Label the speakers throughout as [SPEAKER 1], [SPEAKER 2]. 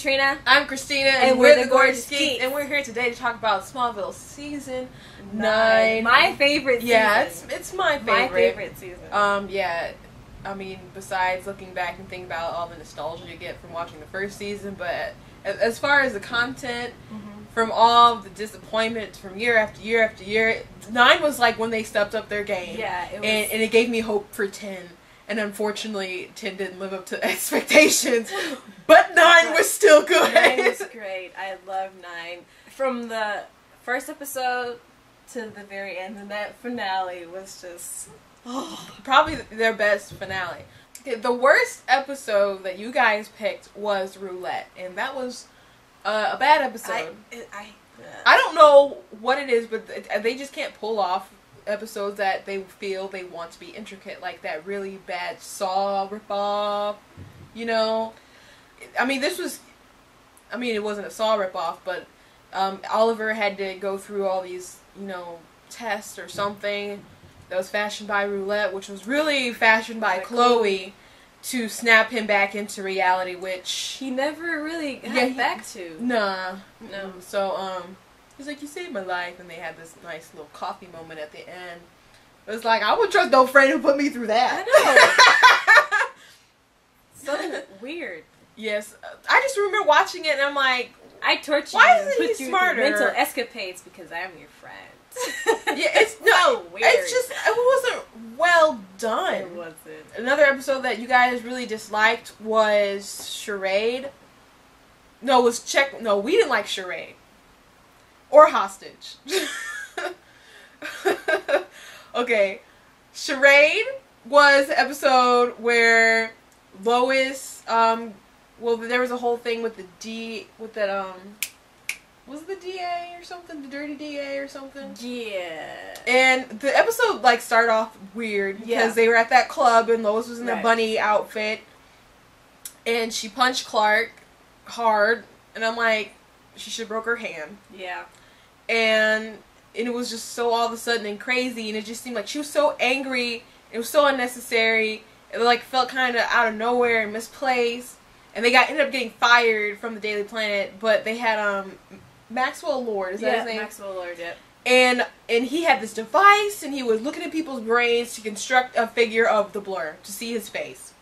[SPEAKER 1] Katrina.
[SPEAKER 2] I'm Christina,
[SPEAKER 1] and we're the Gorgeous Geeks.
[SPEAKER 2] and we're here today to talk about Smallville season 9.
[SPEAKER 1] My favorite season.
[SPEAKER 2] Yeah, it's my favorite.
[SPEAKER 1] My favorite season.
[SPEAKER 2] Yeah. I mean, besides looking back and thinking about all the nostalgia you get from watching the first season, but as far as the content, from all the disappointment from year after year after year, 9 was like when they stepped up their game.
[SPEAKER 1] Yeah, it was.
[SPEAKER 2] And it gave me hope for 10. And unfortunately, 10 didn't live up to expectations. But 9 was still good.
[SPEAKER 1] 9 was great. I love 9. From the first episode to the very end, and that finale was just...
[SPEAKER 2] probably their best finale. Okay, the worst episode that you guys picked was Roulette. And that was a bad episode. I don't know what it is, but they just can't pull off episodes that they feel they want to be intricate, like that really bad Saw ripoff, you know. I mean, it wasn't a Saw ripoff, but Oliver had to go through all these, tests or something that was fashioned by Roulette, which was really fashioned by Chloe to snap him back into reality, which
[SPEAKER 1] he never really got back to.
[SPEAKER 2] No. So, he's like, you saved my life, and they had this nice little coffee moment at the end. It was like, I would trust no friend who put me through that.
[SPEAKER 1] I know. Something weird.
[SPEAKER 2] Yes. I just remember watching it, and I'm like,
[SPEAKER 1] I torture
[SPEAKER 2] why
[SPEAKER 1] you and
[SPEAKER 2] isn't
[SPEAKER 1] put
[SPEAKER 2] he
[SPEAKER 1] you
[SPEAKER 2] smarter?
[SPEAKER 1] through mental escapades because I'm your friend.
[SPEAKER 2] Yeah, it's
[SPEAKER 1] so weird.
[SPEAKER 2] It's just, it wasn't well done.
[SPEAKER 1] It wasn't.
[SPEAKER 2] Another episode that you guys really disliked was Charade. No, it was No, we didn't like Charade. Or Hostage. Okay. Charade was the episode where Lois, well, there was a whole thing with was it the DA or something? The dirty DA or something?
[SPEAKER 1] Yeah.
[SPEAKER 2] And the episode, started off weird because they were at that club and Lois was in their bunny outfit and she punched Clark hard and I'm like, she should have broke her hand.
[SPEAKER 1] Yeah.
[SPEAKER 2] And it was just so all of a sudden and crazy, and it just seemed like she was so angry. It was so unnecessary. It felt kind of out of nowhere and misplaced. And they ended up getting fired from the Daily Planet, but they had Maxwell Lord. Is that his name?
[SPEAKER 1] Maxwell Lord. Yep.
[SPEAKER 2] And he had this device, and he was looking at people's brains to construct a figure of the Blur to see his face.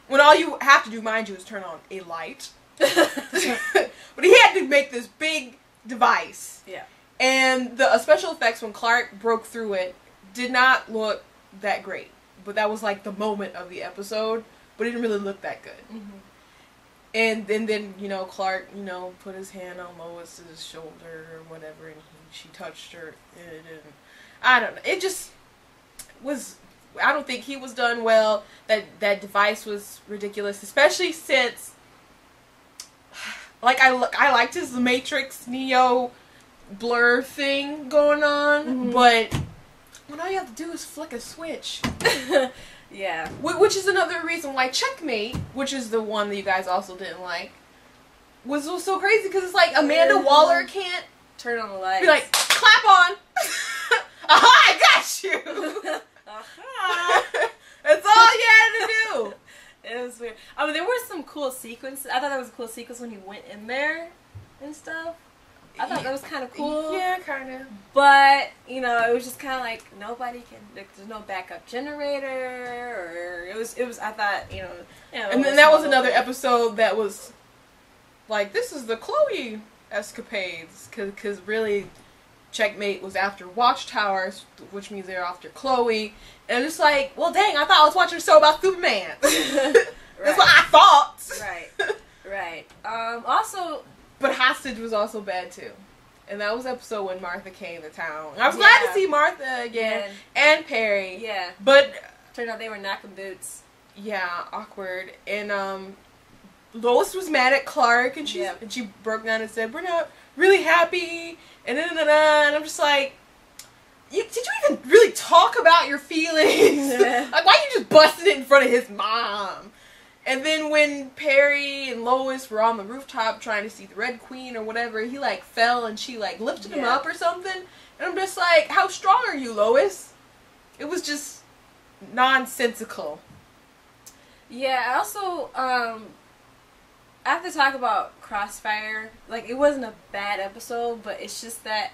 [SPEAKER 2] When all you have to do, mind you, is turn on a light. But he had to make this big device.
[SPEAKER 1] Yeah.
[SPEAKER 2] And the special effects when Clark broke through it did not look that great. But that was the moment of the episode. But it didn't really look that good.
[SPEAKER 1] Mm-hmm.
[SPEAKER 2] And then Clark, put his hand on Lois's shoulder or whatever, and she touched her. And I don't know. It just was... I don't think he was done well. That device was ridiculous, especially since... I liked his Matrix Neo Blur thing going on, but when all you have to do is flick a switch.
[SPEAKER 1] Yeah.
[SPEAKER 2] Which is another reason why Checkmate, which is the one that you guys also didn't like, was so crazy because it's Amanda Waller can't
[SPEAKER 1] turn on the lights.
[SPEAKER 2] Be like, clap on. Aha, I got you.
[SPEAKER 1] Aha.
[SPEAKER 2] That's all you had to do.
[SPEAKER 1] It was weird. I mean, there were some cool sequences. I thought that was a cool sequence when he went in there and stuff. I thought that was kind of cool.
[SPEAKER 2] Yeah, kind of.
[SPEAKER 1] But, it was just kind of nobody can, there's no backup generator, or it was, I thought,
[SPEAKER 2] And then that was another episode that was, this is the Chloe escapades, because really, Checkmate was after Watchtowers, which means they're after Chloe, and I'm just well, dang, I thought I was watching a show about Superman. That's what I thought.
[SPEAKER 1] Right. Also...
[SPEAKER 2] But Hostage was also bad too. And that was the episode when Martha came to town. I was glad to see Martha again. And Perry.
[SPEAKER 1] Yeah.
[SPEAKER 2] But
[SPEAKER 1] turned out they were knocking boots.
[SPEAKER 2] Yeah, awkward. And Lois was mad at Clark and she broke down and said, "We're not really happy." And and I'm just like, did you even really talk about your feelings? Why are you just busting it in front of his mom? And then when Perry and Lois were on the rooftop trying to see the Red Queen or whatever, he fell and she lifted him up or something. And I'm just how strong are you, Lois? It was just nonsensical.
[SPEAKER 1] Yeah, also, I have to talk about Crossfire. Like, it wasn't a bad episode, but it's just that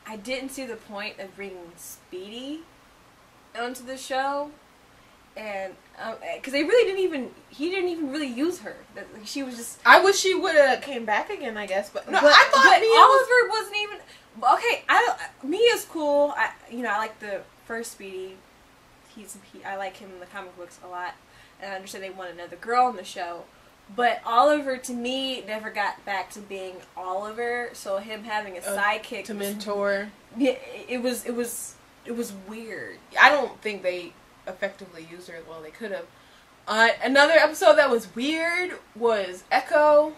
[SPEAKER 1] I didn't see the point of bringing Speedy onto the show. And, because he didn't even really use her. She was just...
[SPEAKER 2] I wish she would have came back again, I guess, but... No,
[SPEAKER 1] but,
[SPEAKER 2] I thought
[SPEAKER 1] Oliver wasn't even... Okay, Mia's cool. I like the first Speedy. I like him in the comic books a lot. And I understand they want another girl on the show. But Oliver, to me, never got back to being Oliver. So him having a sidekick...
[SPEAKER 2] To mentor.
[SPEAKER 1] Yeah, it was weird.
[SPEAKER 2] I don't think they effectively used her as well. They could have. Another episode that was weird was Echo.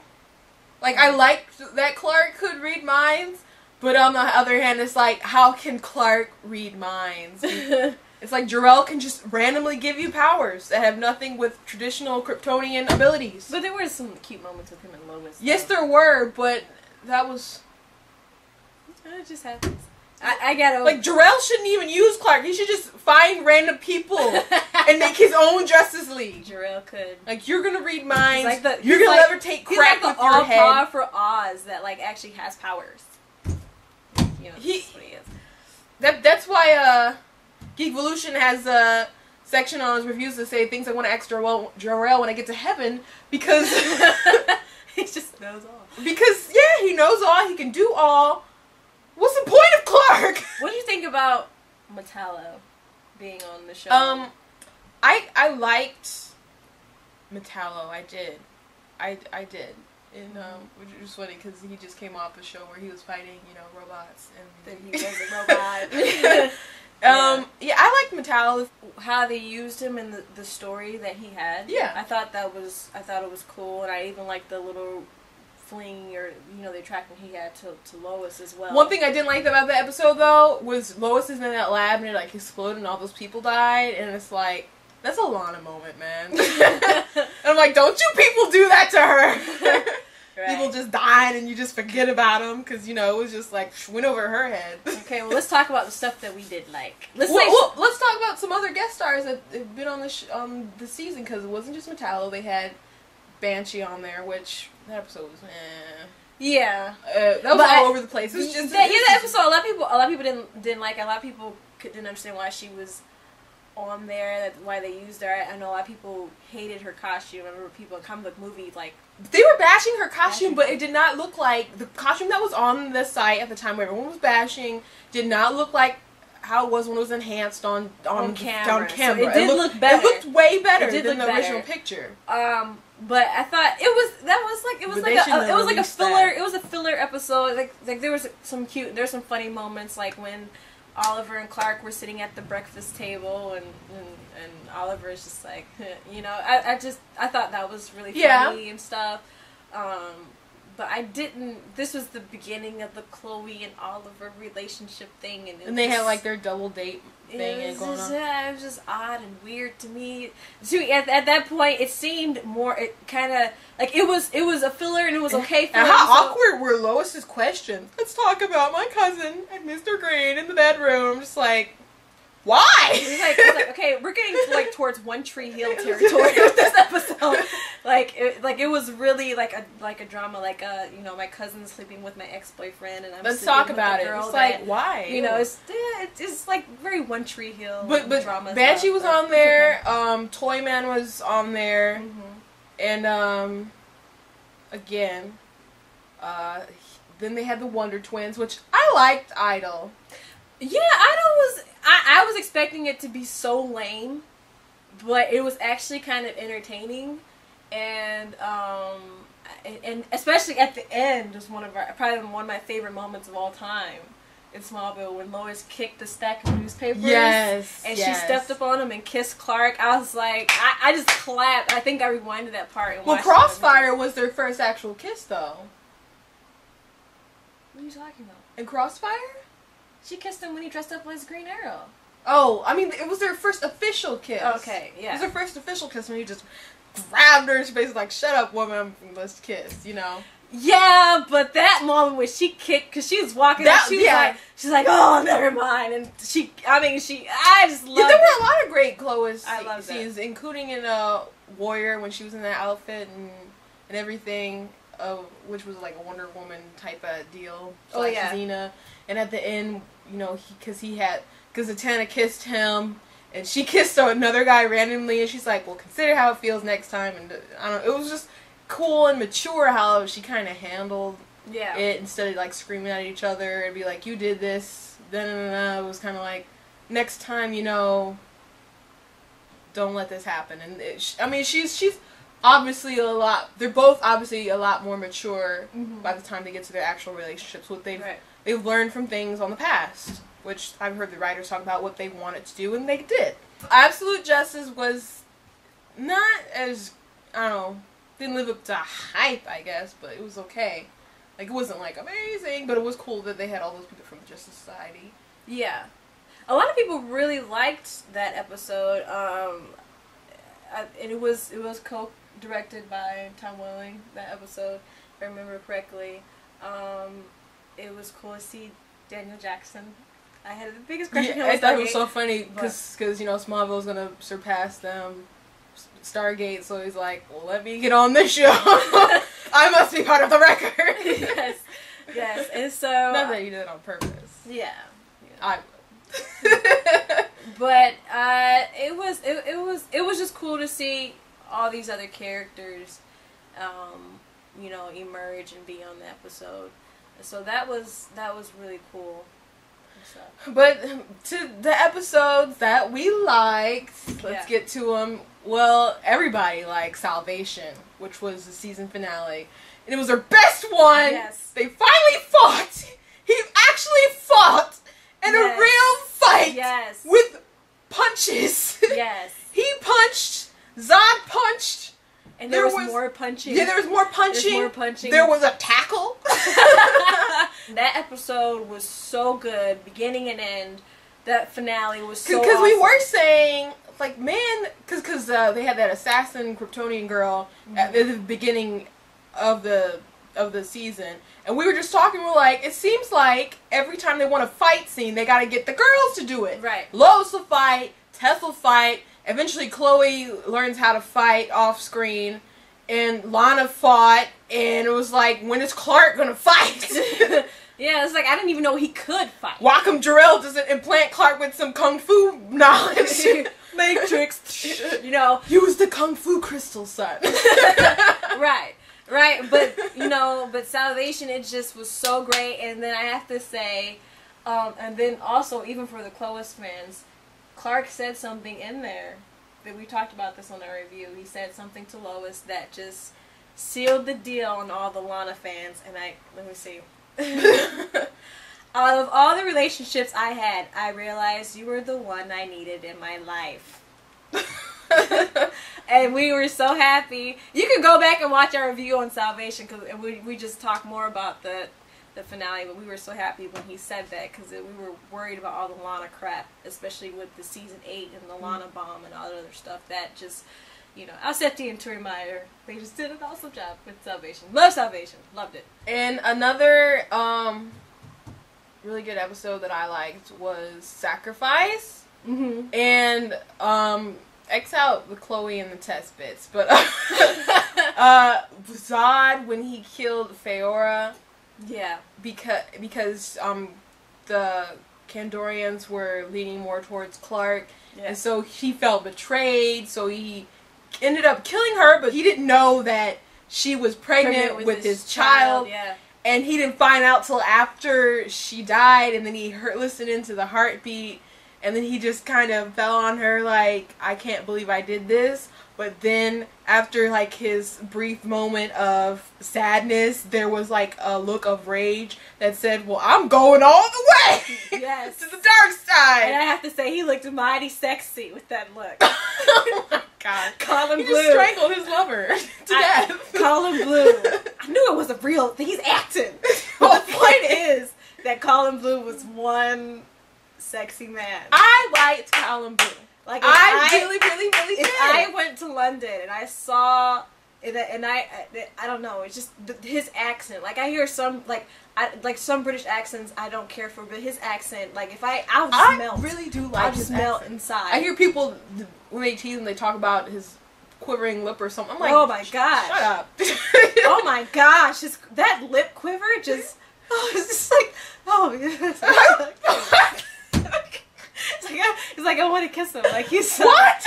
[SPEAKER 2] Like, I liked that Clark could read minds, but on the other hand, it's like, how can Clark read minds? It's like jor-el can just randomly give you powers that have nothing with traditional Kryptonian abilities.
[SPEAKER 1] But there were some cute moments with him and Lois.
[SPEAKER 2] Yes, there were, but that was...
[SPEAKER 1] It just happens. I gotta...
[SPEAKER 2] Like, jor-el shouldn't even use Clark. He should just find random people and make his own Justice League.
[SPEAKER 1] Jor-el could.
[SPEAKER 2] Like, you're gonna read minds.
[SPEAKER 1] Like
[SPEAKER 2] you're gonna levitate crack with your head. He's
[SPEAKER 1] like the all-powerful Oz that, like, actually has powers. You know, that's what he is.
[SPEAKER 2] That's why, Geekvolution has a section on his reviews that say things I want to ask jor-el when I get to heaven, because...
[SPEAKER 1] He just knows all.
[SPEAKER 2] Because, yeah, he knows all, he can do all. What's the point of Clark?
[SPEAKER 1] What do you think about Metallo being on the show?
[SPEAKER 2] I liked Metallo. I did. I did. And which is funny because he just came off a show where he was fighting, robots, and
[SPEAKER 1] then he was a robot.
[SPEAKER 2] Yeah, I liked Metallo.
[SPEAKER 1] How they used him in the story that he had.
[SPEAKER 2] Yeah,
[SPEAKER 1] I thought it was cool, and I even liked the little fling or the attraction he had to Lois as well.
[SPEAKER 2] One thing I didn't like about the episode though was Lois is in that lab and it like exploded and all those people died, and it's like, that's a Lana moment, man. And I'm like, don't you people do that to her. Right. People just died and you just forget about them because it was just like went over her head.
[SPEAKER 1] Okay, well let's talk about the stuff that we did like.
[SPEAKER 2] Let's talk about some other guest stars that have been on the season, because it wasn't just Metallo. They had Banshee on there, which that episode was
[SPEAKER 1] yeah.
[SPEAKER 2] That was all over the place. It was just
[SPEAKER 1] that episode. A lot of people didn't like it. A lot of people didn't understand why she was on there. Why they used her. I know a lot of people hated her costume. I remember people in comic book movies like
[SPEAKER 2] they were bashing her costume, but it did not look like the costume that was on the site at the time where everyone was bashing. Did not look like how it was when it was enhanced on camera.
[SPEAKER 1] So it did look better.
[SPEAKER 2] It looked way better than the original
[SPEAKER 1] better.
[SPEAKER 2] Picture.
[SPEAKER 1] But I thought it was like a filler. It was a filler episode. Like there was there's some funny moments, like when Oliver and Clark were sitting at the breakfast table and Oliver is just like, I thought that was really funny and stuff. But I didn't. This was the beginning of the Chloe and Oliver relationship thing,
[SPEAKER 2] and they had like their double date thing going on.
[SPEAKER 1] Yeah, it was just odd and weird to me. At that point, it seemed more. It kind of like it was a filler, and it was okay.
[SPEAKER 2] And how awkward were Lois's questions? Let's talk about my cousin and Mr. Green in the bedroom. Just like, why?
[SPEAKER 1] It's like okay, we're getting towards One Tree Hill territory with this episode. It was really like a drama. My cousin's sleeping with my ex-boyfriend, and I'm
[SPEAKER 2] Let's
[SPEAKER 1] sleeping
[SPEAKER 2] talk
[SPEAKER 1] with
[SPEAKER 2] about
[SPEAKER 1] a
[SPEAKER 2] it.
[SPEAKER 1] girl
[SPEAKER 2] It's like, why?
[SPEAKER 1] It's like very One Tree Hill.
[SPEAKER 2] But
[SPEAKER 1] drama.
[SPEAKER 2] Banshee was on there. Toyman was on there, and again, then they had the Wonder Twins, which I liked. Idol.
[SPEAKER 1] Yeah, Idol was... I was expecting it to be so lame, but it was actually kind of entertaining, and especially at the end was probably one of my favorite moments of all time in Smallville, when Lois kicked the stack of newspapers.
[SPEAKER 2] Yes.
[SPEAKER 1] And she stepped up on him and kissed Clark. I was like, I just clapped. I think I rewinded that part. And
[SPEAKER 2] Crossfire was their first actual kiss, though.
[SPEAKER 1] What are you talking about?
[SPEAKER 2] In Crossfire?
[SPEAKER 1] She kissed him when he dressed up as Green Arrow.
[SPEAKER 2] Oh, I mean, it was their first official kiss.
[SPEAKER 1] Okay, yeah.
[SPEAKER 2] It was their first official kiss when he just grabbed her in space, like, shut up, woman, let's kiss,
[SPEAKER 1] Yeah, but that moment when she kicked, because she was walking up, she's like, oh, never mind, and I just loved it.
[SPEAKER 2] There were a lot of great Chloe
[SPEAKER 1] I loved
[SPEAKER 2] scenes, including in Warrior, when she was in that outfit, and and everything, which was like a Wonder Woman type of deal.
[SPEAKER 1] Oh yeah.
[SPEAKER 2] Xena. And at the end, you know, because Zatanna kissed him, and she kissed another guy randomly, and she's like, well, consider how it feels next time. And I don't know, it was just cool and mature how she kind of handled it, instead of like screaming at each other and be like, you did this, it was kind of like, next time, you know, don't let this happen. And I mean, she's obviously they're both obviously a lot more mature by the time they get to their actual relationships. What they've learned from things on the past, which I've heard the writers talk about what they wanted to do, and they did. Absolute Justice was not as, I don't know, didn't live up to hype, I guess, but it was okay. Like, it wasn't, like, amazing, but it was cool that they had all those people from the Justice Society.
[SPEAKER 1] Yeah. A lot of people really liked that episode, and it was co-directed by Tom Welling, that episode, if I remember correctly. It was cool to see Daniel Jackson. I had the biggest crush on him.
[SPEAKER 2] I thought it was so funny, because, you know, Smallville's going to surpass them, Stargate, so he's like, well, let me get on this show. I must be part of the record. Yes, and so... Not that you did it on purpose.
[SPEAKER 1] Yeah.
[SPEAKER 2] I
[SPEAKER 1] But it was just cool to see all these other characters, you know, emerge and be on the episode. So that was really cool. So.
[SPEAKER 2] But to the episodes that we liked, let's get to them. Well, everybody liked Salvation, which was the season finale, and it was their best one.
[SPEAKER 1] Yes.
[SPEAKER 2] They finally fought. He actually fought in a real fight.
[SPEAKER 1] Yes.
[SPEAKER 2] With punches.
[SPEAKER 1] Yes.
[SPEAKER 2] He punched. Zod punched.
[SPEAKER 1] And there was more punching.
[SPEAKER 2] Yeah, there was more punching. There was a tackle.
[SPEAKER 1] That episode was so good, beginning and end. That finale was so awesome.
[SPEAKER 2] Because we were saying, like, man, because they had that assassin Kryptonian girl at the beginning of the season, and we were just talking. We're like, it seems like every time they want a fight scene, they got to get the girls to do it.
[SPEAKER 1] Right.
[SPEAKER 2] Lois will fight. Tess will fight. Eventually, Chloe learns how to fight off screen, and Lana fought. And it was like, when is Clark gonna fight?
[SPEAKER 1] Yeah, it's like, I didn't even know he could fight.
[SPEAKER 2] Wacom Jor-el doesn't implant Clark with some kung fu knowledge.
[SPEAKER 1] Matrix, you know.
[SPEAKER 2] Use the kung fu crystal, son.
[SPEAKER 1] Right, but, you know, but Salvation, it just was so great. And then I have to say, and then also, even for the Clovis fans, Clark said something in there, that we talked about this on our review. He said something to Lois that just sealed the deal on all the Lana fans. And let me see. Out of all the relationships I had, I realized you were the one I needed in my life. And we were so happy. You can go back and watch our review on Salvation, because we just talk more about the finale, but we were so happy when he said that, because we were worried about all the Lana crap, especially with the season 8 and the Lana bomb and all the other stuff. That just, you know, Alsetti and Turi Meyer, they just did an awesome job with Salvation. Love Salvation. Loved it.
[SPEAKER 2] And another really good episode that I liked was Sacrifice.
[SPEAKER 1] Mm-hmm.
[SPEAKER 2] And X out the Chloe and the Tess bits, but Zod, when he killed Feora, because the Kandorians were leaning more towards Clark, and so he felt betrayed, so he ended up killing her, but he didn't know that she was pregnant with his child. And he didn't find out till after she died, and then he listened into the heartbeat, and then he just kind of fell on her like, I can't believe I did this. But then, after, like, his brief moment of sadness, there was, like, a look of rage that said, well, I'm going all the way!
[SPEAKER 1] Yes.
[SPEAKER 2] To the dark side!
[SPEAKER 1] And I have to say, he looked mighty sexy with that look.
[SPEAKER 2] Oh, my God.
[SPEAKER 1] Colin
[SPEAKER 2] Blue.
[SPEAKER 1] He just
[SPEAKER 2] strangled his lover to death.
[SPEAKER 1] Colin Blue. I knew it was a real... He's acting. But the point is that Colin Blue was one sexy man.
[SPEAKER 2] I liked Colin Blue.
[SPEAKER 1] Like,
[SPEAKER 2] I really did.
[SPEAKER 1] If I went to London and I saw, and I don't know, it's just his accent. Like, I hear some, like some British accents I don't care for, but his accent, like, I'll just melt.
[SPEAKER 2] I really do like his accent.
[SPEAKER 1] Melt inside.
[SPEAKER 2] I hear people, when they tease him, they talk about his quivering lip or something. I'm like,
[SPEAKER 1] oh my gosh.
[SPEAKER 2] Shut up.
[SPEAKER 1] Oh my gosh. That lip quiver just, it's just like, it's like I want to kiss him. Like, he's so...
[SPEAKER 2] What?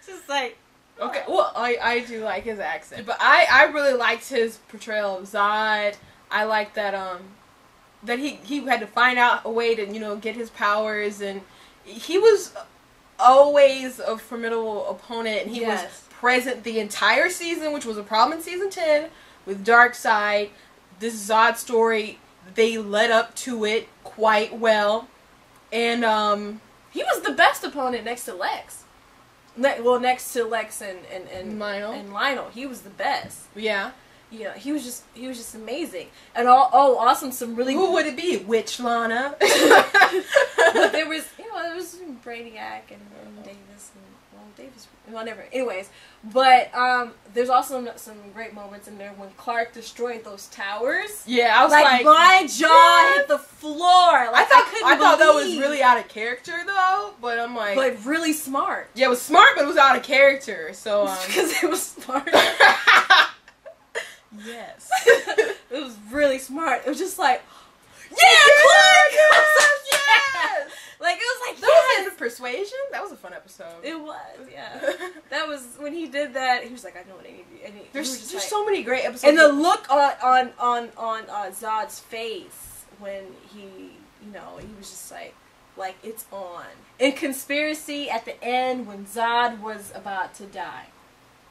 [SPEAKER 1] Just like...
[SPEAKER 2] Okay, well, I do like his accent. But I really liked his portrayal of Zod. I like that, that he had to find out a way to, you know, get his powers, and he was always a formidable opponent, and he was present the entire season, which was a problem in season 10 with Darkseid. This Zod story, they led up to it quite well, and
[SPEAKER 1] he was the best opponent next to Lex. Next to Lex and
[SPEAKER 2] Lionel.
[SPEAKER 1] And Lionel, he was the best.
[SPEAKER 2] Yeah.
[SPEAKER 1] Yeah, he was just amazing. And awesome, some really...
[SPEAKER 2] Who would it be? Witch Lana?
[SPEAKER 1] But there was Brainiac and Davis and Davis, whatever. Anyways, but there's also some great moments in there when Clark destroyed those towers.
[SPEAKER 2] Yeah, I was like
[SPEAKER 1] my jaw hit the floor. Like,
[SPEAKER 2] I thought that was really out of character though, but I'm like,
[SPEAKER 1] but really smart.
[SPEAKER 2] Yeah, it was smart, but it was out of character. So
[SPEAKER 1] because it was smart.
[SPEAKER 2] Yes.
[SPEAKER 1] It was really smart. It was just like, Clark!
[SPEAKER 2] Yes!
[SPEAKER 1] Like, it was like,
[SPEAKER 2] that was Persuasion? That was a fun episode.
[SPEAKER 1] It was, yeah. That was, when he did that, he was like, I know what I need.
[SPEAKER 2] There's so many great episodes.
[SPEAKER 1] And the look on Zod's face when he, you know, he was just like, it's on. In Conspiracy, at the end, when Zod was about to die,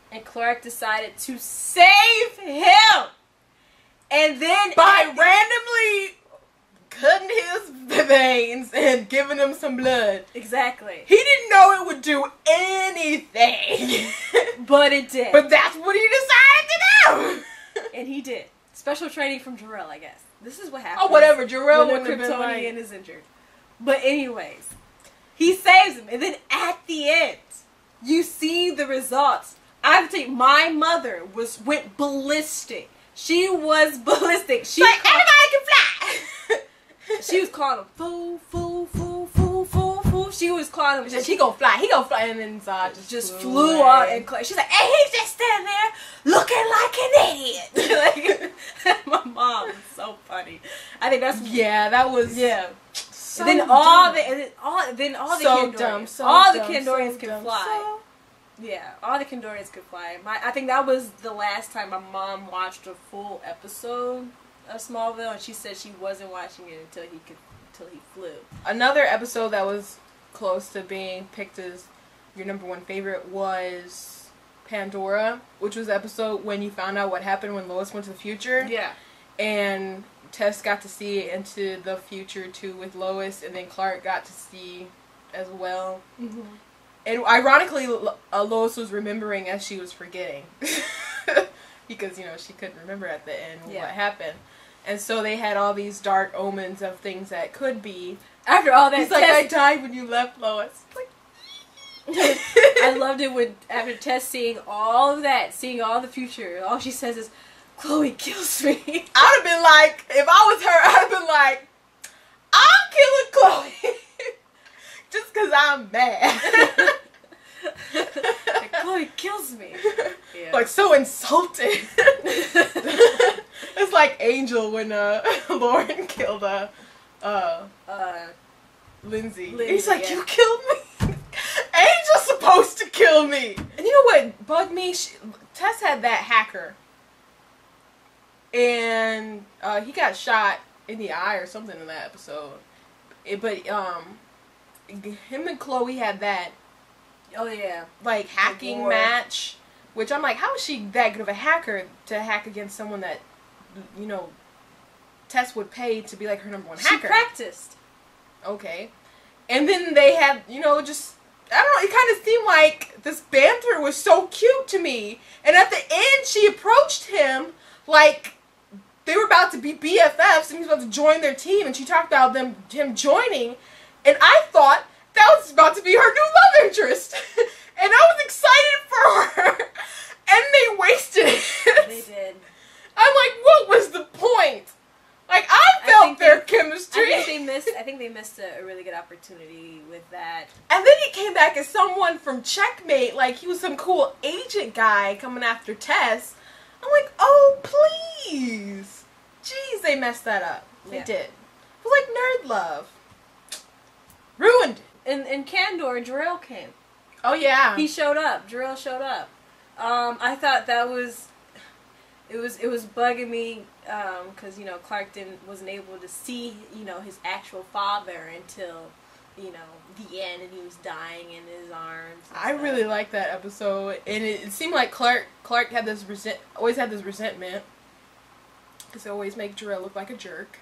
[SPEAKER 1] and Clark decided to save him. And then...
[SPEAKER 2] by randomly cutting his veins and giving him some blood.
[SPEAKER 1] Exactly.
[SPEAKER 2] He didn't know it would do anything.
[SPEAKER 1] But it did.
[SPEAKER 2] But that's what he decided to do.
[SPEAKER 1] And he did. Special training from Jor-el, I guess. This is what happens.
[SPEAKER 2] Oh, whatever. Jor-el
[SPEAKER 1] when a Kryptonian is injured. But anyways, he saves him. And then at the end, you see the results. I have to tell you, my mother went ballistic. She was ballistic. She
[SPEAKER 2] like, everybody can fly.
[SPEAKER 1] She was calling him fool, fool, fool, fool, fool, fool. She was calling him.
[SPEAKER 2] He gonna fly. He gonna fly. And then Zod
[SPEAKER 1] just flew out. And she's like, and he's just standing there looking like an idiot. Like, my mom is so funny. I think that's
[SPEAKER 2] that was
[SPEAKER 1] So and then all the Kandorians, all the Kandorians can fly. Yeah, all the Kandorians could fly. I think that was the last time my mom watched a full episode of Smallville, and she said she wasn't watching it until he flew.
[SPEAKER 2] Another episode that was close to being picked as your #1 favorite was Pandora, which was the episode when you found out what happened when Lois went to the future.
[SPEAKER 1] Yeah.
[SPEAKER 2] And Tess got to see into the future too with Lois, and then Clark got to see as well. Mm-hmm. And ironically, Lois was remembering as she was forgetting. Because, you know, she couldn't remember at the end what happened. And so they had all these dark omens of things that could be.
[SPEAKER 1] After all that,
[SPEAKER 2] he's like, I died when you left, Lois. Like,
[SPEAKER 1] I loved it when, after Tess seeing all of that, seeing all the future, all she says is, Chloe kills me.
[SPEAKER 2] I'd have been like, if I was her, I'd have been like, I'm killing Chloe. Just because I'm mad.
[SPEAKER 1] Like, Chloe kills me. Yeah.
[SPEAKER 2] Like, so insulted. It's like Angel when Lauren killed Lindsay. He's like, you killed me? Angel's supposed to kill me. And you know what bugged me? Tess had that hacker. And he got shot in the eye or something in that episode. But him and Chloe had that.
[SPEAKER 1] Oh yeah.
[SPEAKER 2] Like hacking match. Which I'm like, how is she that good of a hacker to hack against someone that, you know, Tess would pay to be like her #1 hacker?
[SPEAKER 1] She practiced.
[SPEAKER 2] Okay. And then they had, you know, just, I don't know, it kind of seemed like this banter was so cute to me. And at the end, she approached him like they were about to be BFFs and he was about to join their team. And she talked about him joining. And I thought that was about to be her new love interest. And I was excited for her. And they wasted it.
[SPEAKER 1] They did.
[SPEAKER 2] I'm like, what was the point? Like, I felt their chemistry.
[SPEAKER 1] I think they missed a really good opportunity. opportunity with that.
[SPEAKER 2] And then he came back as someone from Checkmate, like he was some cool agent guy coming after Tess. I'm like, oh, please. Jeez, they messed that up. They did. It was like nerd love. Ruined it.
[SPEAKER 1] In Kandor, jor-el came.
[SPEAKER 2] Oh, yeah.
[SPEAKER 1] He showed up. jor-el showed up. I thought that was... It was bugging me, because, you know, Clark wasn't able to see, you know, his actual father until, you know, the end, and he was dying in his arms.
[SPEAKER 2] I really liked that episode, and it seemed like Clark had this always had this resentment, because they always make jor-el look like a jerk.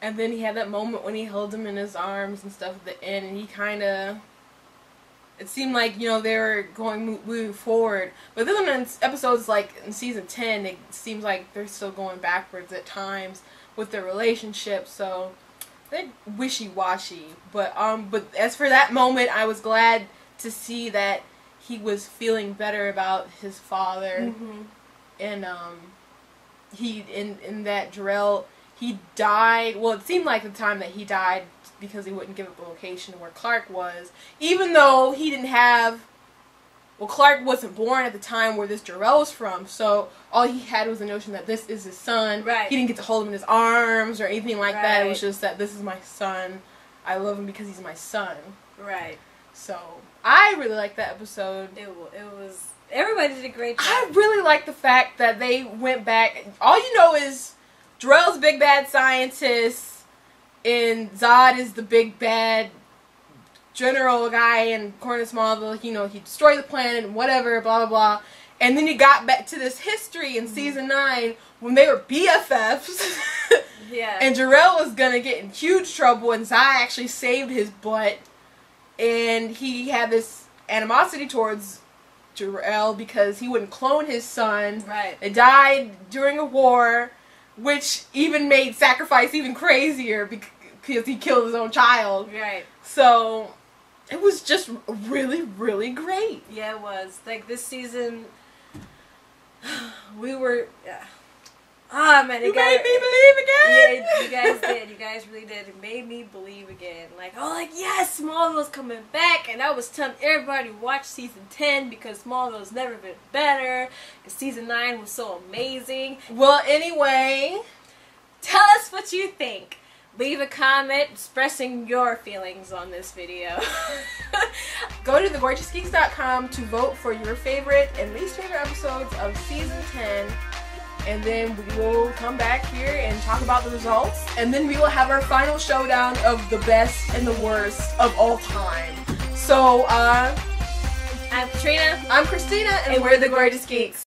[SPEAKER 2] And then he had that moment when he held him in his arms and stuff at the end, and he kind of... It seemed like, you know, they were moving forward. But then in episodes like in season 10, it seems like they're still going backwards at times with their relationship. So they're wishy-washy. But as for that moment, I was glad to see that he was feeling better about his father. Mm-hmm. And in that jor-el, he died. Well, it seemed like the time that he died, because he wouldn't give up the location where Clark was, even though he didn't have... Well, Clark wasn't born at the time where this jor-el was from, so all he had was the notion that this is his son.
[SPEAKER 1] Right.
[SPEAKER 2] He didn't get to hold him in his arms or anything like that. It was just that this is my son. I love him because he's my son.
[SPEAKER 1] Right.
[SPEAKER 2] So, I really liked that episode.
[SPEAKER 1] It was... Everybody did a great job.
[SPEAKER 2] I really like the fact that they went back... All you know is jor-el's big bad scientist, and Zod is the big bad general guy in Corner Smallville. You know, he destroyed the planet and whatever, blah, blah, blah. And then you got back to this history in season 9 when they were BFFs.
[SPEAKER 1] Yeah.
[SPEAKER 2] And jor-el was going to get in huge trouble, and Zod actually saved his butt. And he had this animosity towards jor-el because he wouldn't clone his son.
[SPEAKER 1] Right.
[SPEAKER 2] They died during a war, which even made sacrifice even crazier because he killed his own child.
[SPEAKER 1] Right.
[SPEAKER 2] So, it was just really, really great.
[SPEAKER 1] Yeah, it was. Like, this season, we were... man,
[SPEAKER 2] you made me believe again!
[SPEAKER 1] Yeah, you guys did. You guys really did. It made me believe again. Like, yes, Smallville's coming back. And I was telling everybody to watch season 10 because Smallville's never been better. And season 9 was so amazing.
[SPEAKER 2] Well, anyway,
[SPEAKER 1] tell us what you think. Leave a comment expressing your feelings on this video.
[SPEAKER 2] Go to thegorgeousgeeks.com to vote for your favorite and least favorite episodes of season 10. And then we will come back here and talk about the results. And then we will have our final showdown of the best and the worst of all time. So,
[SPEAKER 1] I'm Katrina.
[SPEAKER 2] I'm Christina. And we're the Gorgeous Geeks.